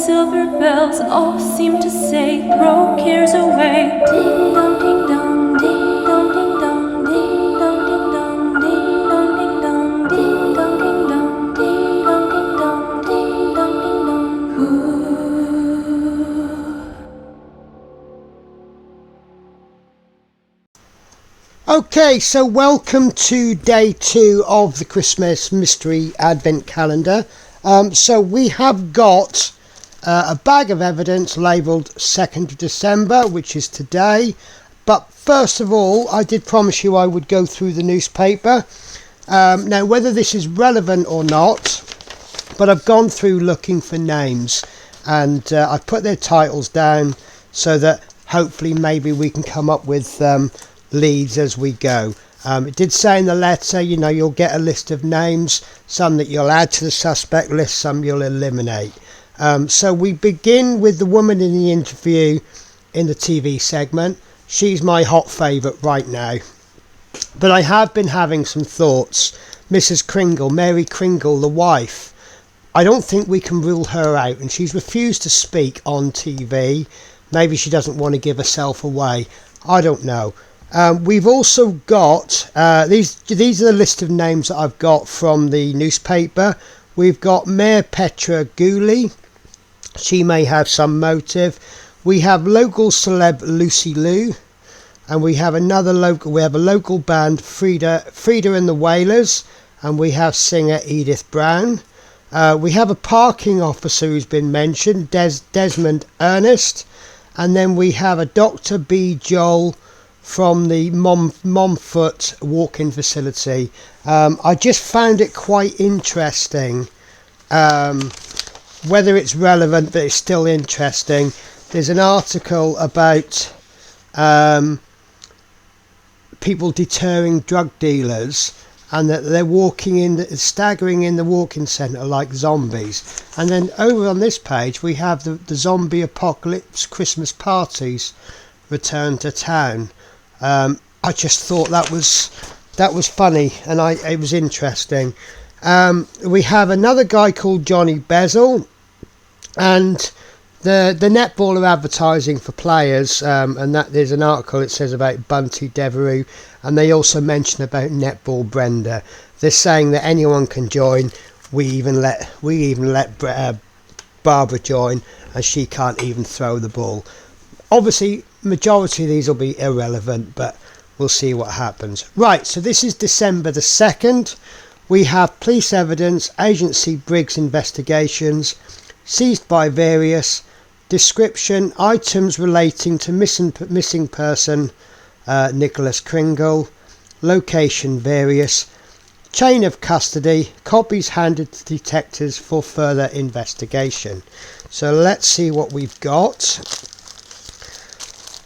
silver bells all seem to say, throw cares away. Ding dong ding dong, ding dong ding dong, ding dong ding dong, ding dong ding dong, ding dong ding dong, ding dong ding dong, ding dong ding dong. Ooh. Okay, so welcome to day 2 of the Christmas Mystery Advent Calendar. So we have got a bag of evidence labelled 2nd of December, which is today. But first of all, I did promise you I would go through the newspaper. Now, whether this is relevant or not, but I've gone through looking for names, and I've put their titles down so that hopefully maybe we can come up with leads as we go. It did say in the letter, you know, you'll get a list of names, some that you'll add to the suspect list, some you'll eliminate. So we begin with the woman in the interview in the TV segment. She's my hot favourite right now. But I have been having some thoughts. Mrs. Kringle, Mary Kringle, the wife, I don't think we can rule her out, and she's refused to speak on TV. Maybe she doesn't want to give herself away. I don't know. We've also got, these are the list of names that I've got from the newspaper. We've got Mayor Petra Gooley. She may have some motive. We have local celeb Lucy Liu. And we have a local band, Frida and the Wailers. And we have singer Edith Brown. We have a parking officer who's been mentioned, Desmond Ernest. And then we have a Dr. B. Joel from the Momfoot walk-in facility. I just found it quite interesting, whether it's relevant, but it's still interesting. There's an article about people deterring drug dealers, and that they're staggering in the walk-in centre like zombies. And then over on this page we have the zombie apocalypse Christmas parties return to town. I just thought that was funny, and it was interesting. We have another guy called Johnny Bezel, and the netball are advertising for players, and that there's an article it says about Bunty Devereux, and they also mention about netball Brenda. They're saying that anyone can join. We even let Barbara join, and she can't even throw the ball. Obviously, majority of these will be irrelevant, but we'll see what happens. Right, so this is December the 2nd. We have police evidence, agency Briggs investigations, seized by various, description, items relating to missing person Nicholas Kringle, location various, chain of custody, copies handed to detectives for further investigation. So let's see what we've got.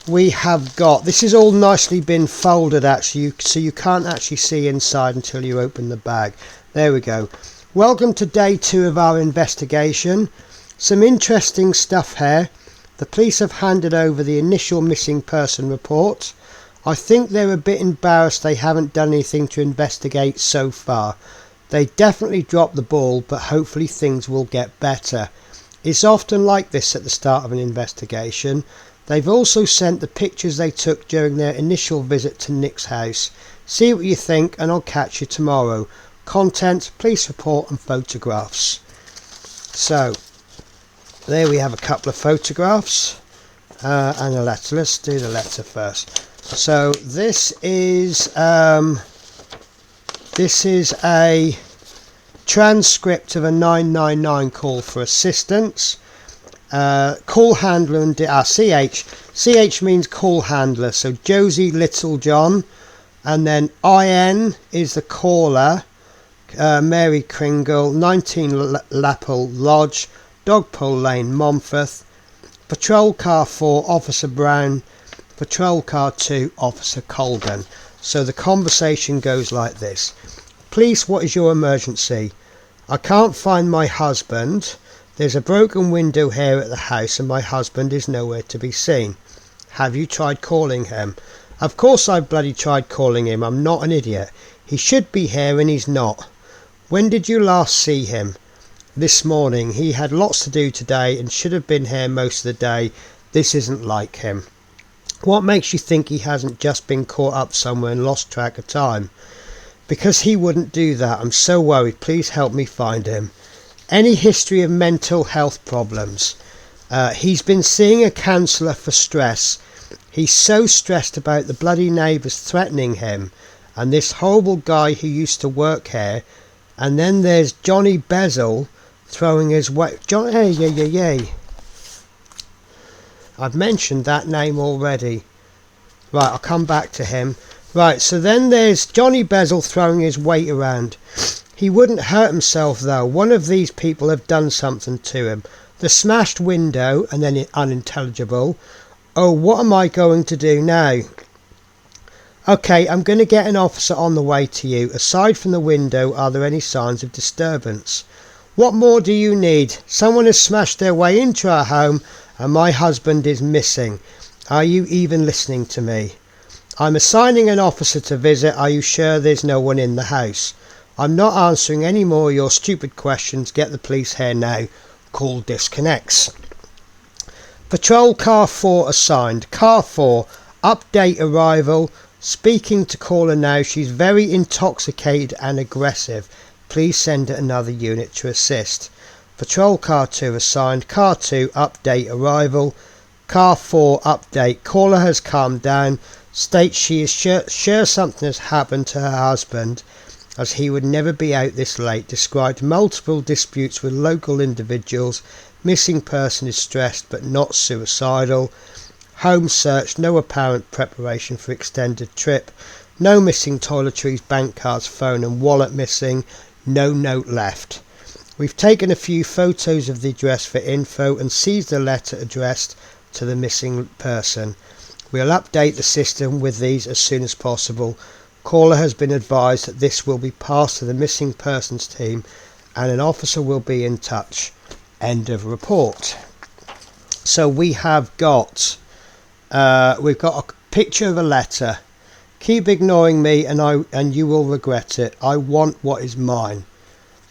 We have got, this is all nicely been folded actually, so you can't actually see inside until you open the bag. There we go. Welcome to day 2 of our investigation. Some interesting stuff here. The police have handed over the initial missing person report. I think they're a bit embarrassed they haven't done anything to investigate so far. They definitely dropped the ball, but hopefully things will get better. It's often like this at the start of an investigation. They've also sent the pictures they took during their initial visit to Nick's house. See what you think, and I'll catch you tomorrow. Content, police report and photographs. So, there we have a couple of photographs and a letter. Let's do the letter first. So this is a transcript of a 999 call for assistance. Call handler and CH means call handler, so Josie Littlejohn, and then IN is the caller, Mary Kringle, 19 Lappel Lodge, Dogpole Lane, Monmouth, patrol car 4 Officer Brown, patrol car 2 Officer Colgan. So the conversation goes like this: police, what is your emergency? I can't find my husband. There's a broken window here at the house and my husband is nowhere to be seen. Have you tried calling him? Of course I've bloody tried calling him. I'm not an idiot. He should be here and he's not. When did you last see him? this morning. He had lots to do today and should have been here most of the day. This isn't like him. What makes you think he hasn't just been caught up somewhere and lost track of time? Because he wouldn't do that. I'm so worried. Please help me find him. Any history of mental health problems? He's been seeing a counsellor for stress. He's so stressed about the bloody neighbours threatening him and this horrible guy who used to work here. And then there's Johnny Bezel throwing his weight. I've mentioned that name already. Right, I'll come back to him. Right, so then there's Johnny Bezel throwing his weight around. He wouldn't hurt himself though. One of these people have done something to him. The smashed window, and then unintelligible. Oh, what am I going to do now? Okay, I'm going to get an officer on the way to you. Aside from the window, are there any signs of disturbance? What more do you need? Someone has smashed their way into our home and my husband is missing. Are you even listening to me? I'm assigning an officer to visit. Are you sure there's no one in the house? I'm not answering any more of your stupid questions. Get the police here now. Call disconnects. Patrol car 4 assigned. Car 4, update arrival. Speaking to caller now. She's very intoxicated and aggressive. Please send another unit to assist. Patrol car 2 assigned. Car 2, update arrival. Car 4, update. Caller has calmed down. States she is sure something has happened to her husband, as he would never be out this late. Described multiple disputes with local individuals. Missing person is stressed but not suicidal. Home search, no apparent preparation for extended trip. No missing toiletries, bank cards, phone and wallet missing. No note left. We've taken a few photos of the address for info and seized a letter addressed to the missing person. We'll update the system with these as soon as possible. Caller has been advised that this will be passed to the missing persons team and an officer will be in touch. End of report. So we have got we've got a picture of a letter. Keep ignoring me and you will regret it. I want what is mine.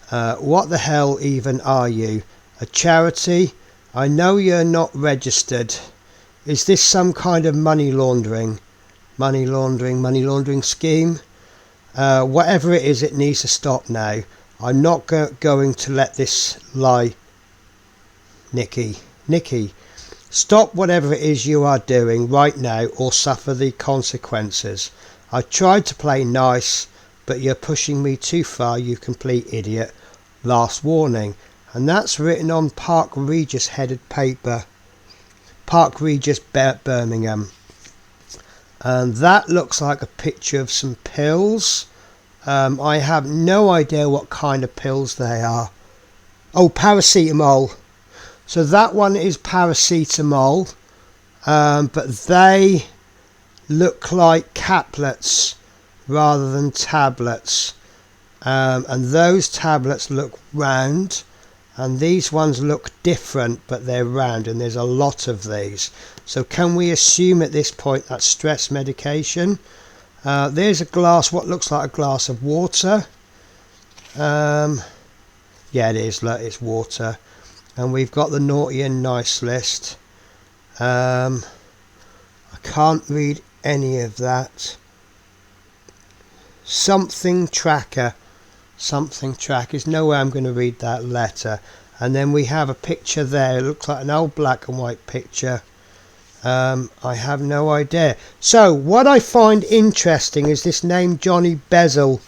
What the hell even are you? A charity? I know you're not registered. Is this some kind of money laundering scheme? Whatever it is, it needs to stop now. I'm not going to let this lie. Nikki, stop whatever it is you are doing right now or suffer the consequences. I tried to play nice, but you're pushing me too far, you complete idiot. Last warning. And that's written on Park Regis headed paper. Park Regis, Birmingham. And that looks like a picture of some pills. I have no idea what kind of pills they are. Oh, paracetamol. So that one is paracetamol. But they look like caplets rather than tablets. And those tablets look round. And these ones look different, but they're round, and there's a lot of these. So can we assume at this point that's stress medication? There's a glass, what looks like a glass of water. Yeah, it is, look, it's water. And we've got the naughty and nice list. I can't read any of that. Something tracker. There's no way I'm going to read that letter. And then we have a picture there. It looks like an old black and white picture. I have no idea. So what I find interesting is this name Johnny Bezel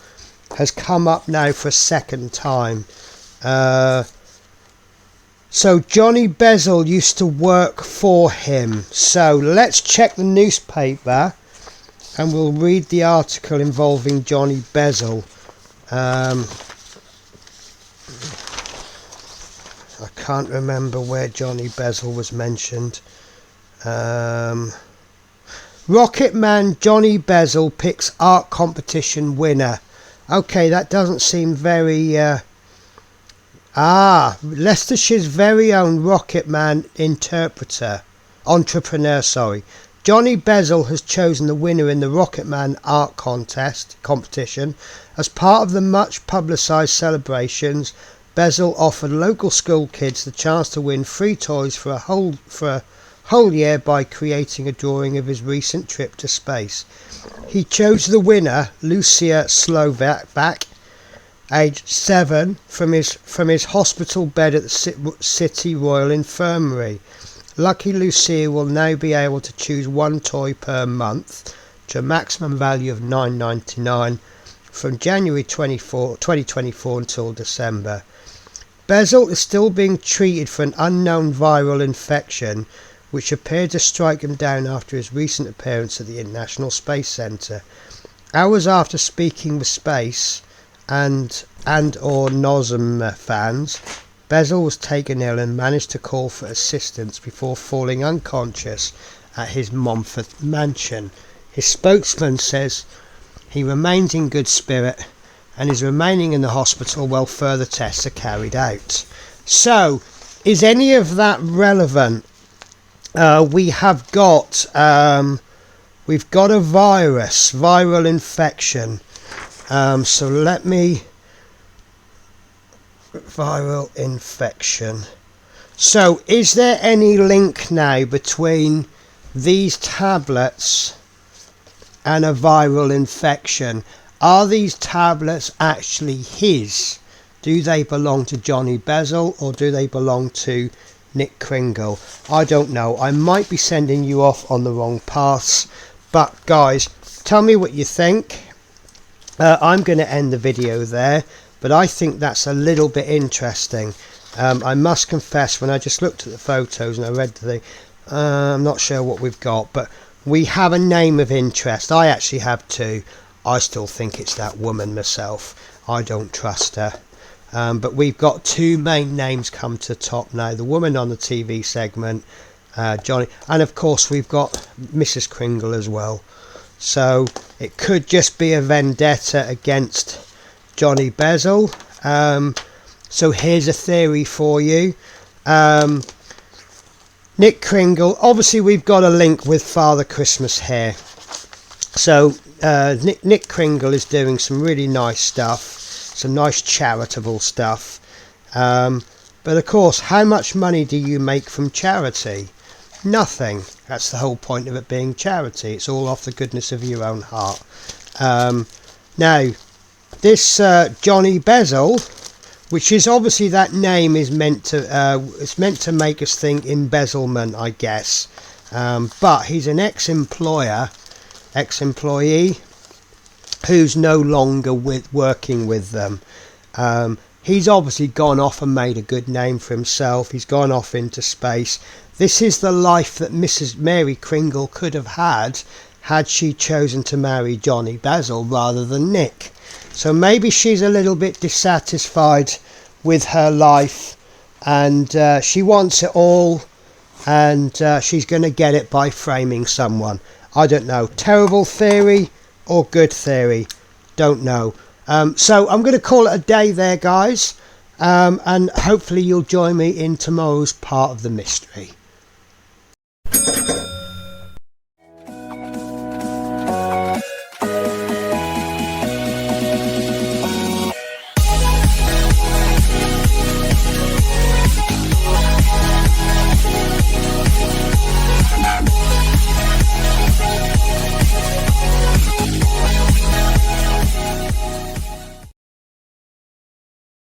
has come up now for a second time. So Johnny Bezel used to work for him. So let's check the newspaper and we'll read the article involving Johnny Bezel. I can't remember where Johnny Bezel was mentioned. Rocket Man Johnny Bezel picks art competition winner. Okay, that doesn't seem very... Leicestershire's very own Rocket Man entrepreneur. Johnny Bezel has chosen the winner in the Rocket Man art competition as part of the much publicised celebrations Bezel offered local school kids the chance to win free toys for a whole year by creating a drawing of his recent trip to space. He chose the winner, Lucia Slovak, aged 7, from his hospital bed at the City Royal Infirmary. Lucky Lucia will now be able to choose one toy per month to a maximum value of $9.99 from January 2024 until December. Bezel is still being treated for an unknown viral infection which appeared to strike him down after his recent appearance at the International Space Centre. Hours after speaking with Space and or NOSM fans, Bezel was taken ill and managed to call for assistance before falling unconscious at his Montfort mansion. His spokesman says he remains in good spirit and is remaining in the hospital while further tests are carried out. So, is any of that relevant? We've got a viral infection. So let me... Viral infection. So is there any link now between these tablets and a viral infection? Are these tablets actually his? Do they belong to Johnny Bezel or do they belong to Nick Kringle? I don't know. I might be sending you off on the wrong paths, but guys, tell me what you think. I'm going to end the video there, but I think that's a little bit interesting. I must confess, when I just looked at the photos and I read the thing, I'm not sure what we've got, but we have a name of interest. I actually have two. I still think it's that woman myself. I don't trust her. But we've got two main names come to the top now. The woman on the TV segment, Johnny, and of course we've got Mrs. Kringle as well. So it could just be a vendetta against Johnny Bezel. So here's a theory for you. Nick Kringle, obviously we've got a link with Father Christmas here. So Nick Kringle is doing some really nice stuff, some nice charitable stuff. But of course, how much money do you make from charity? Nothing. That's the whole point of it being charity. It's all off the goodness of your own heart. Now, this Johnny Bezel, which is obviously that name is meant to it's meant to make us think embezzlement, I guess. But he's an ex-employee who's no longer working with them. He's obviously gone off and made a good name for himself. He's gone off into space. This is the life that Mrs. Mary Kringle could have had she chosen to marry Johnny Bezel rather than Nick. So maybe she's a little bit dissatisfied with her life and she wants it all, and she's going to get it by framing someone. I don't know. Terrible theory or good theory? Don't know. So I'm going to call it a day there, guys. And hopefully you'll join me in tomorrow's part of the mystery.